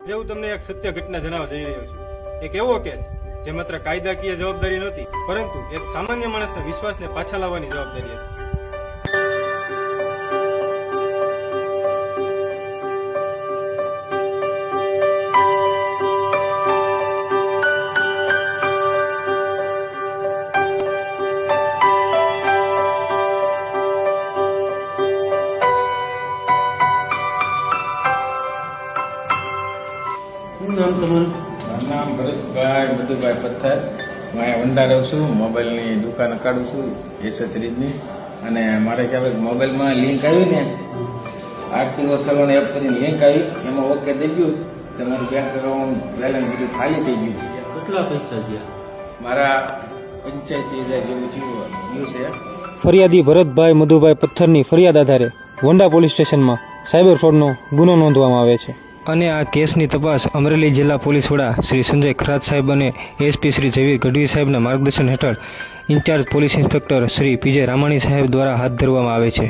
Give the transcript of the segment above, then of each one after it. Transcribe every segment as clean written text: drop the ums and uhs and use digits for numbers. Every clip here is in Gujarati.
જે હું તમને એક સત્ય ઘટના જણાવવા જઈ રહ્યો છું. એક એવો કેસ જે માત્ર કાયદાકીય જવાબદારી નહોતી, પરંતુ એક સામાન્ય માણસના વિશ્વાસને પાછા લાવવાની જવાબદારી હતી. શું નામ તમારું? મારું નામ ભરતભાઈ મધુભાઈ પથ્થર. હું અહીંયા વંડા રહું છું. મોબાઈલની દુકાન કાઢું છું એસેસરીઝની. અને મારે સાહેબ મોબાઈલમાં લિંક આવી ને આરતી વસલણ એપ કરીને લિંક આવી, એમાં ઓકે થઈ ગયું. તમારું બેંક એકાઉન્ટ બેલેન્સ બધું ખાલી થઈ ગયું. કેટલા પૈસા ગયા? મારા 85,000 જેવું ગયું છે. ફરિયાદી ભરતભાઈ મધુભાઈ પથ્થરની ફરિયાદ આધારે વંડા પોલીસ સ્ટેશનમાં સાયબર ફ્રોડનો ગુનો નોંધવામાં આવે છે અને આ કેસની તપાસ અમરેલી જિલ્લા પોલીસ વડા શ્રી સંજય ખરાત સાહેબ અને એસપી શ્રી જયવીર ગઢવી સાહેબના માર્ગદર્શન હેઠળ in charge police inspector Shri PJ Ramani સાહેબ દ્વારા હાથ ધરવામાં આવે છે.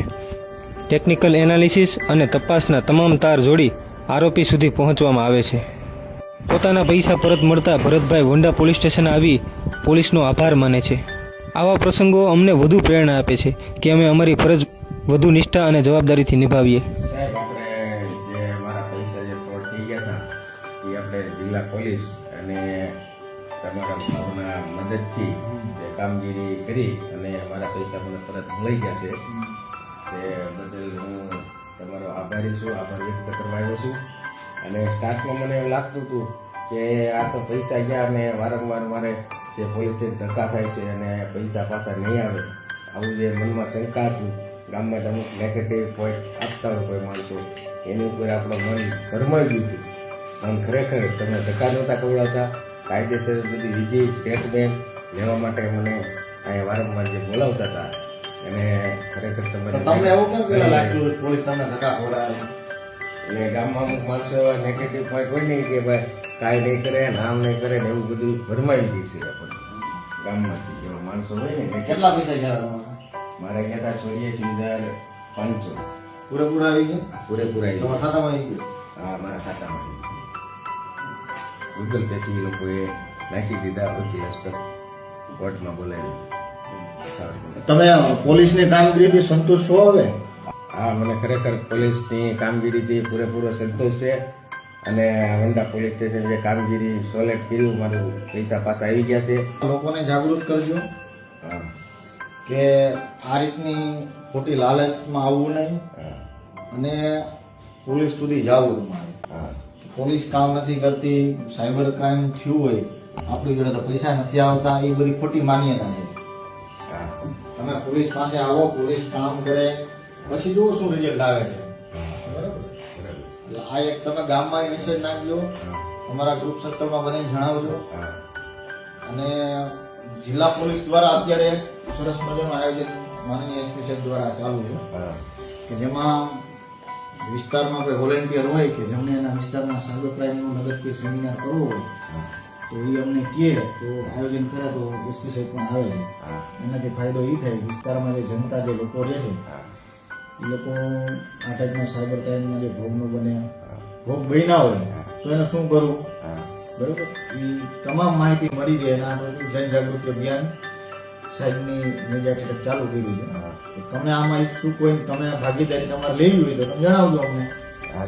ટેકનિકલ એનાલિસિસ અને તપાસના તમામ તાર જોડી આરોપી સુધી પહોંચવામાં આવે છે. પોતાના પૈસા પરત મળતા ભરતભાઈ વંડા પોલીસ સ્ટેશન આવી પોલીસનો આભાર માને છે. આવા પ્રસંગો અમને વધુ પ્રેરણા આપે છે કે અમે અમારી ફરજ વધુ નિષ્ઠા અને જવાબદારીથી નિભાવીએ. સાહેબ, આપણે જે મારા પૈસા જે ફ્રોડ થઈ ગયા હતા એ આપણે જિલ્લા પોલીસ અને તમારા મદદથી જે કામગીરી કરી અને મારા પૈસા મને તરત મળી ગયા છે. તે બદલ હું તમારો આભારી છું, આભાર વ્યક્ત કરવા આવ્યો છું. અને સ્ટાર્ટમાં મને એવું લાગતું હતું કે આ તો પૈસા ગયા અને વારંવાર મારે તે પોલીસ ધક્કા થાય છે અને પૈસા પાછા નહીં આવે, આવું જે મનમાં શંકા હતું. ગામમાં અમુક નેગેટિવ પોઈન્ટ આપતા હોય કોઈ માણસો, એની ઉપર આપણું મન ફરમાઈ ગયું હતું. આમ ખરેખર તમે ધક્કા નહોતા ખવડાવતા, કાયદેસર બધી વિધિ સ્ટેટમેન્ટ લેવા માટે મને અહીંયા વારંવાર જે બોલાવતા હતા. અને ખરેખર તમને એવું કેમ પેલા લાગ્યું પોલીસ તમને ધક્કા ખવડાવે? એટલે ગામમાં અમુક માણસો એવા નેગેટિવ પોઈન્ટ હોય નહીં કે ભાઈ કાંઈ નહીં કરે, નામ નહીં કરે ને એવું બધું ફરમાઈ દે છે આપણને ગામમાંથી એવા માણસો હોય ને. કેટલા પૈસા ગયા તમારા? મારે ગયા હતા 84,500 પૂરેપૂરા આવી ગયા? પૂરેપૂરા આવી તમારા ગયા. ખાતામાં આવી ગયા? હા, મારા ખાતામાં ગૂગલ પેથી એ લોકોએ નાખી દીધા. વકીલ હસ્તક કોર્ટમાં બોલાવી. તમે પોલીસની કામગીરીથી સંતુષ્ટ છો હવે? હા, મને ખરેખર પોલીસની કામગીરીથી પૂરેપૂરો સંતોષ છે. અને વંડા પોલીસ સ્ટેશન જે કામગીરી સોલેટ કર્યું, મારું પૈસા પાછા આવી ગયા છે. લોકોને જાગૃત કરજો હા, કે આ રીતની ખોટી લાલચમાં આવવું નહીં અને પોલીસ સુધી જવું તમારે. હા, પોલીસ કામ નથી કરતી, સાયબર ક્રાઇમ થયું હોય, આપણી જોડે તો પૈસા નથી આવતા, એ બધી ખોટી માન્યતા છે. હા, તમે પોલીસ પાસે આવો, પોલીસ કામ કરે, પછી જુઓ શું રિઝલ્ટ આવે છે. બરાબર? એટલે આ એક તમે ગામમાં મેસેજ નાખજો, તમારા ગ્રુપ સર્કલમાં બધાને જણાવજો. હા, અને જિલ્લા પોલીસ દ્વારા અત્યારે સરસ મજાનું આયોજન માનનીય એસપી સાહેબ દ્વારા ચાલુ છે હા, કે જેમાં વિસ્તારમાં કોઈ વોલેન્ટિયર હોય કે જેમને એના વિસ્તારમાં સાયબર ક્રાઇમનું લગતથી સેમિનાર કરવો હોય તો એ અમને કહે તો આયોજન કરે તો એસપી સાહેબ પણ આવે છે. એનાથી ફાયદો એ થાય, વિસ્તારમાં જે જનતા જે લોકો રહે છે એ લોકો આ ટાઈપના સાયબર ક્રાઇમમાં જે ભોગ ન બને, ભોગ બન્યા હોય તો એને શું કરવું, બરોબર, એ તમામ માહિતી મળી રહે. એના જનજાગૃતિ અભિયાન સાહેબની મેજર ચાલુ કર્યું છે. તમે આમાં ઈચ્છુક હોય, તમે ભાગીદારી તમારે લેવી હોય તો તમે જણાવજો અમને. હા.